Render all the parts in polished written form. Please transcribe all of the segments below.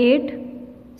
8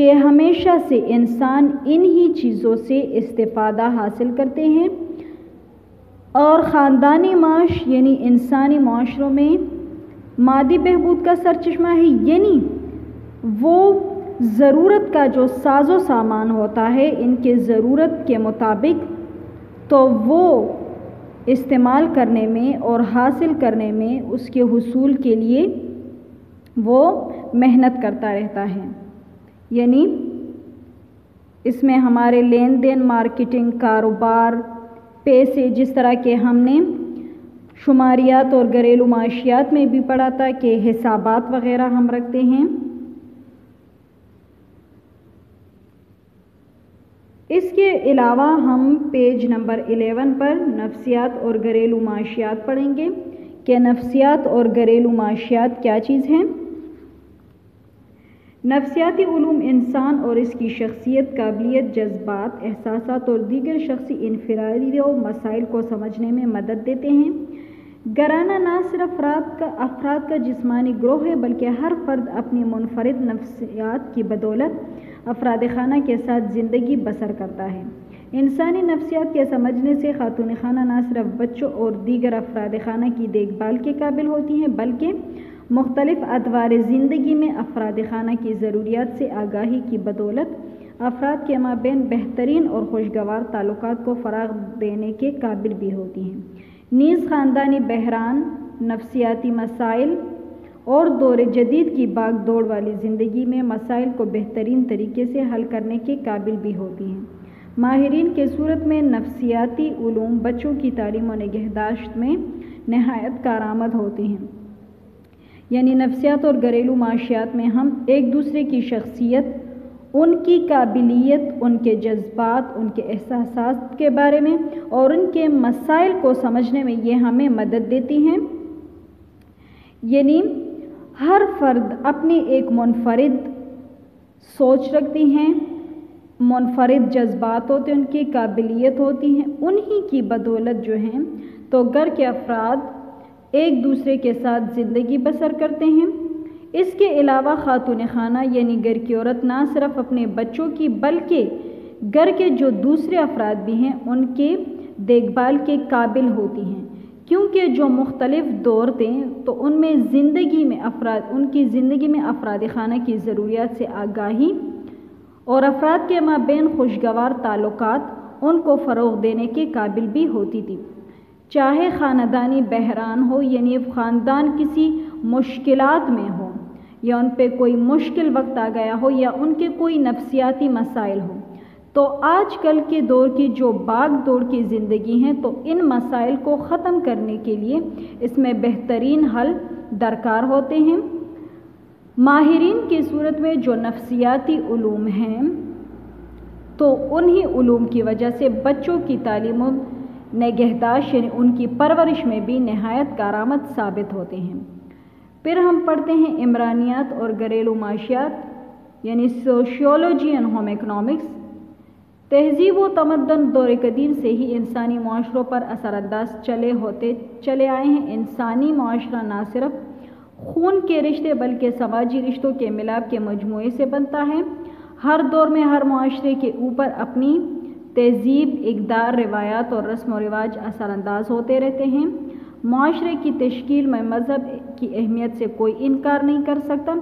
کہ ہمیشہ سے انسان انہی چیزوں سے استفادہ حاصل کرتے ہیں، اور خاندانی معاش یعنی انسانی معاشروں میں مادی بہبود کا سرچشمہ ہے، یعنی وہ ضرورت کا جو ساز و سامان ہوتا ہے ان کے ضرورت کے مطابق تو وہ استعمال کرنے میں اور حاصل کرنے میں اس کے حصول کے لیے وہ محنت کرتا رہتا ہے۔ یعنی اس میں ہمارے لین دین، مارکیٹنگ، کاروبار، پیسے، جس طرح کہ ہم نے شماریات اور گھریلو معاشیات میں بھی پڑھا تھا کہ حسابات وغیرہ ہم رکھتے ہیں۔ اس کے علاوہ ہم پیج نمبر 11 پر نفسیات اور گھریلو معاشیات پڑھیں گے کہ نفسیات اور گھریلو معاشیات کیا چیز ہیں۔ نفسیاتی علوم انسان اور اس کی شخصیت، قابلیت، جذبات، احساسات اور دیگر شخصی انفرادی و مسائل کو سمجھنے میں مدد دیتے ہیں۔ گھرانہ نہ صرف افراد کا جسمانی گروہ ہے بلکہ ہر فرد اپنی منفرد نفسیات کی بدولت افراد خانہ کے ساتھ زندگی بسر کرتا ہے۔ انسانی نفسیات کے سمجھنے سے خاتون خانہ نہ صرف بچوں اور دیگر افراد خانہ کی دیکھ بھال کے قابل ہوتی ہیں بلکہ مختلف ادوار زندگی میں افراد خانہ کی ضروریات سے آگاہی کی بدولت افراد کے مابین بہترین اور خوشگوار تعلقات کو فروغ دینے کے قابل بھی ہوتی ہیں۔ نیز خاندانی بحران، نفسیاتی مسائل اور دور جدید کی باغ دوڑ والی زندگی میں مسائل کو بہترین طریقے سے حل کرنے کے قابل بھی ہوتی ہیں۔ ماہرین کے صورت میں نفسیاتی علوم بچوں کی تعلیم و نگہداشت میں نہایت کارآمد ہوتے ہیں۔ یعنی نفسیات اور گھریلو معاشیات میں ہم ایک دوسرے کی شخصیت، ان کی قابلیت، ان کے جذبات، ان کے احساسات کے بارے میں اور ان کے مسائل کو سمجھنے میں یہ ہمیں مدد دیتی ہیں۔ یعنی ہر فرد اپنی ایک منفرد سوچ رکھتی ہیں، منفرد جذبات ہوتے ہیں، ان کی قابلیت ہوتی ہیں، انہی کی بدولت جو ہیں تو گھر کے افراد ایک دوسرے کے ساتھ زندگی بسر کرتے ہیں۔ اس کے علاوہ خاتون خانہ یعنی گھر کی عورت نہ صرف اپنے بچوں کی بلکہ گھر کے جو دوسرے افراد بھی ہیں ان کے دیکھ بھال کے قابل ہوتی ہیں، کیونکہ جو مختلف دور تھے تو ان کی زندگی میں افراد خانہ کی ضروریات سے آگاہی اور افراد کے مابین خوشگوار تعلقات ان کو فروغ دینے کے قابل بھی ہوتی تھی۔ چاہے خاندانی بحران ہو یعنی خاندان کسی مشکلات میں ہو یا ان پہ کوئی مشکل وقت آ گیا ہو یا ان کے کوئی نفسیاتی مسائل ہوں، تو آج کل کے دور کی جو باغ دوڑ کی زندگی ہیں تو ان مسائل کو ختم کرنے کے لیے اس میں بہترین حل درکار ہوتے ہیں۔ ماہرین کی صورت میں جو نفسیاتی علوم ہیں تو انہی علوم کی وجہ سے بچوں کی تعلیم و نگہداشت یعنی ان کی پرورش میں بھی نہایت کارآمد ثابت ہوتے ہیں۔ پھر ہم پڑھتے ہیں عمرانیات اور گھریلو معاشیات یعنی سوشیولوجی اینڈ ہوم اکنامکس۔ تہذیب و تمدن دور قدیم سے ہی انسانی معاشروں پر اثر انداز چلے آئے ہیں۔ انسانی معاشرہ نہ صرف خون کے رشتے بلکہ سماجی رشتوں کے ملاپ کے مجموعے سے بنتا ہے۔ ہر دور میں ہر معاشرے کے اوپر اپنی تہذیب، اقدار، روایات اور رسم و رواج اثر انداز ہوتے رہتے ہیں۔ معاشرے کی تشکیل میں مذہب کی اہمیت سے کوئی انکار نہیں کر سکتا۔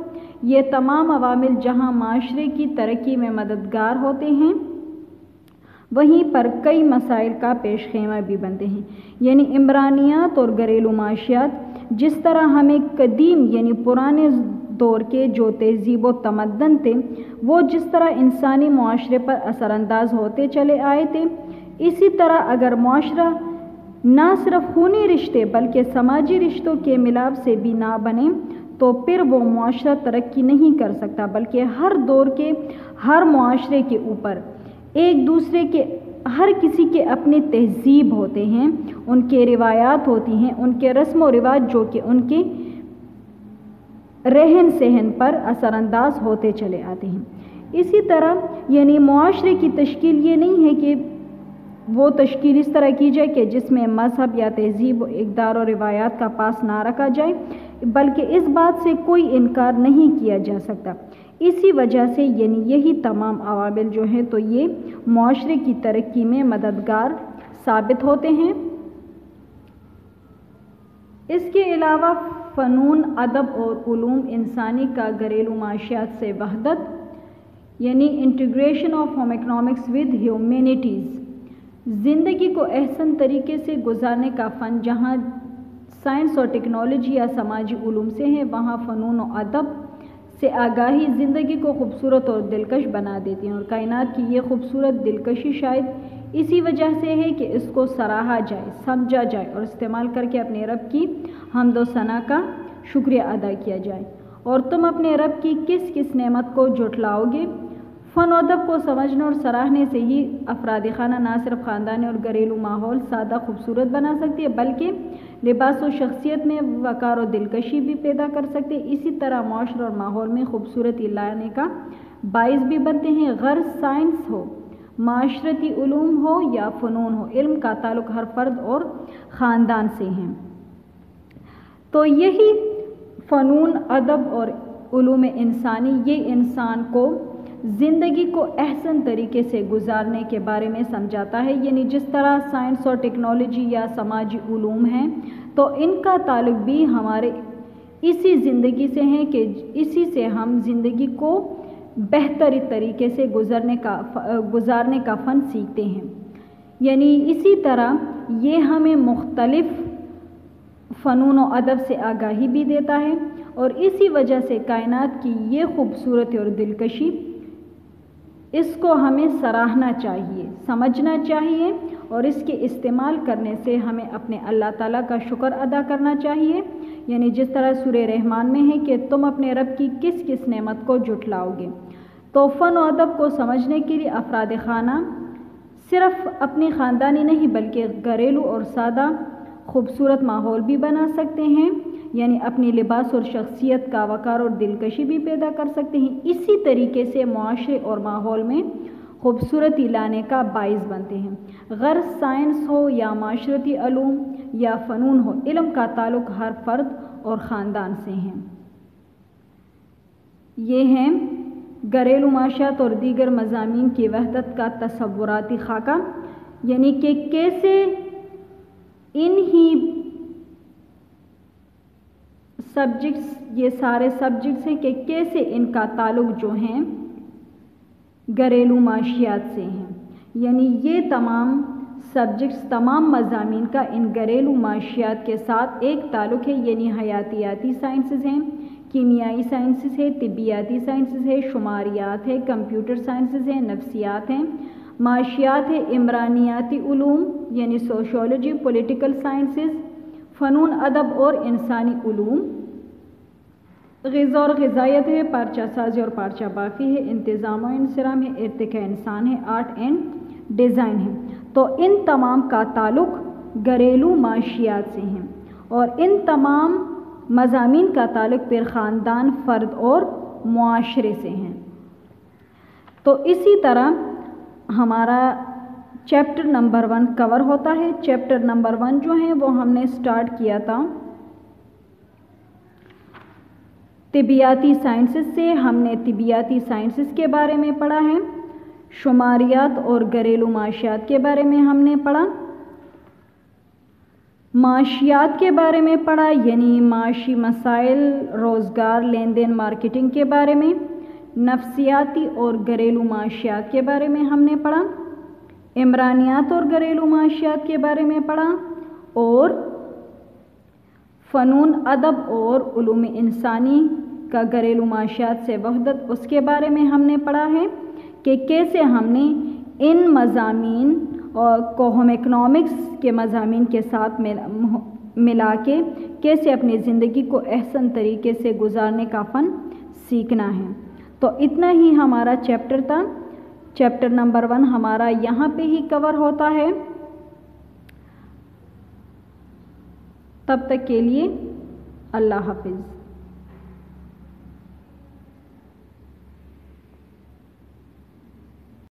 یہ تمام عوامل جہاں معاشرے کی ترقی میں مددگار ہوتے ہیں وہیں پر کئی مسائل کا پیش خیمہ بھی بنتے ہیں۔ یعنی عمرانیات اور گھریلو معاشیات جس طرح ہمیں قدیم یعنی پرانے دور کے جو تہذیب و تمدن تھے وہ جس طرح انسانی معاشرے پر اثر انداز ہوتے چلے آئے تھے، اسی طرح اگر معاشرہ نہ صرف خونی رشتے بلکہ سماجی رشتوں کے ملاپ سے بھی نہ بنے تو پھر وہ معاشرہ ترقی نہیں کر سکتا، بلکہ ہر دور کے ہر معاشرے کے اوپر ایک دوسرے کے ہر کسی کے اپنے تہذیب ہوتے ہیں، ان کے روایات ہوتی ہیں، ان کے رسم و رواج جو کہ ان کے رہن سہن پر اثر انداز ہوتے چلے آتے ہیں۔ اسی طرح یعنی معاشرے کی تشکیل یہ نہیں ہے کہ وہ تشکیل اس طرح کی جائے کہ جس میں مذہب یا تہذیب و اقدار و روایات کا پاس نہ رکھا جائے، بلکہ اس بات سے کوئی انکار نہیں کیا جا سکتا۔ اسی وجہ سے یعنی یہی تمام عوامل جو ہیں تو یہ معاشرے کی ترقی میں مددگار ثابت ہوتے ہیں۔ اس کے علاوہ فنون، ادب اور علوم انسانی کا گھریلو معاشیات سے وحدت یعنی integration of home economics with humanities, زندگی کو احسن طریقے سے گزارنے کا فن جہاں سائنس اور ٹیکنالوجی یا سماجی علوم سے ہے، وہاں فنون و ادب سے آگاہی زندگی کو خوبصورت اور دلکش بنا دیتی ہیں، اور کائنات کی یہ خوبصورت دلکشی شاید اسی وجہ سے ہے کہ اس کو سراہا جائے، سمجھا جائے اور استعمال کر کے اپنے رب کی حمد و ثنا کا شکریہ ادا کیا جائے۔ اور تم اپنے رب کی کس کس نعمت کو جھٹلاؤ گے؟ فن و ادب کو سمجھنے اور سراہنے سے ہی افراد خانہ نہ صرف خاندانی اور گھریلو ماحول سادہ خوبصورت بنا سکتی ہے، بلکہ لباس و شخصیت میں وقار و دلکشی بھی پیدا کر سکتے ہیں۔ اسی طرح معاشرے اور ماحول میں خوبصورتی لانے کا باعث بھی بنتے ہیں۔ غرض سائنس ہو، معاشرتی علوم ہو یا فنون ہو، علم کا تعلق ہر فرد اور خاندان سے ہے۔ تو یہی فنون، ادب اور علوم انسانی یہ انسان کو زندگی کو احسن طریقے سے گزارنے کے بارے میں سمجھاتا ہے، یعنی جس طرح سائنس اور ٹیکنالوجی یا سماجی علوم ہیں تو ان کا تعلق بھی ہمارے اسی زندگی سے ہے کہ اسی سے ہم زندگی کو بہتر طریقے سے گزارنے کا فن سیکھتے ہیں۔ یعنی اسی طرح یہ ہمیں مختلف فنون و ادب سے آگاہی بھی دیتا ہے، اور اسی وجہ سے کائنات کی یہ خوبصورتی اور دلکشی اس کو ہمیں سراہنا چاہیے، سمجھنا چاہیے، اور اس کے استعمال کرنے سے ہمیں اپنے اللہ تعالیٰ کا شکر ادا کرنا چاہیے، یعنی جس طرح سورہ رحمان میں ہے کہ تم اپنے رب کی کس کس نعمت کو جھٹلاؤ گے۔ تو فن و ادب کو سمجھنے کے لیے افراد خانہ صرف اپنی خاندانی نہیں بلکہ گھریلو اور سادہ خوبصورت ماحول بھی بنا سکتے ہیں، یعنی اپنی لباس اور شخصیت کا وقار اور دلکشی بھی پیدا کر سکتے ہیں۔ اسی طریقے سے معاشرے اور ماحول میں خوبصورتی لانے کا باعث بنتے ہیں۔ غرض سائنس ہو یا معاشرتی علوم یا فنون ہو، علم کا تعلق ہر فرد اور خاندان سے ہے۔ یہ ہیں گھریلو معاشیات اور دیگر مضامین کی وحدت کا تصوراتی خاکہ، یعنی کہ کیسے انہی سبجیکٹس، یہ سارے سبجیکٹس ہیں کہ کیسے ان کا تعلق جو ہیں گھریلو معاشیات سے ہیں، یعنی یہ تمام سبجیکٹس، تمام مضامین کا ان گھریلو معاشیات کے ساتھ ایک تعلق ہے، یعنی حیاتیاتی سائنسز ہیں، کیمیائی سائنسز ہے، طبیاتی سائنسز ہے، شماریات ہے، کمپیوٹر سائنسز ہیں، نفسیات ہیں، معاشیات ہے، عمرانیاتی علوم یعنی سوشیولوجی، پولیٹیکل سائنسز، فنون ادب اور انسانی علوم، غذا اور غذائیت ہے، پارچہ سازی اور پارچہ بافی ہے، انتظام و انصرام ہے، ارتقاء انسان ہے، آرٹ اینڈ ڈیزائن ہے۔ تو ان تمام کا تعلق گھریلو معاشیات سے ہیں، اور ان تمام مضامین کا تعلق پھر خاندان، فرد اور معاشرے سے ہیں۔ تو اسی طرح ہمارا چیپٹر نمبر 1 کور ہوتا ہے۔ چیپٹر نمبر 1 جو ہے وہ ہم نے سٹارٹ کیا تھا طبیاتی سائنسز سے۔ ہم نے طبیاتی سائنسز کے بارے میں پڑھا ہے، شماریات اور گھریلو معاشیات کے بارے میں ہم نے پڑھا، معاشیات کے بارے میں پڑھا یعنی معاشی مسائل، روزگار، لین دین، مارکیٹنگ کے بارے میں، نفسیاتی اور گھریلو معاشیات کے بارے میں ہم نے پڑھا، عمرانیات اور گھریلو معاشیات کے بارے میں پڑھا، اور فنون ادب اور علوم انسانی کا گھریلو معاشیات سے وحدت، اس کے بارے میں ہم نے پڑھا ہے کہ کیسے ہم نے ان مضامین کو ہوم اکنامکس کے مضامین کے ساتھ ملا کے کیسے اپنی زندگی کو احسن طریقے سے گزارنے کا فن سیکھنا ہے۔ تو اتنا ہی ہمارا چیپٹر تھا۔ چیپٹر نمبر 1 ہمارا یہاں پہ ہی کور ہوتا ہے۔ تب تک کے لیے اللہ حافظ۔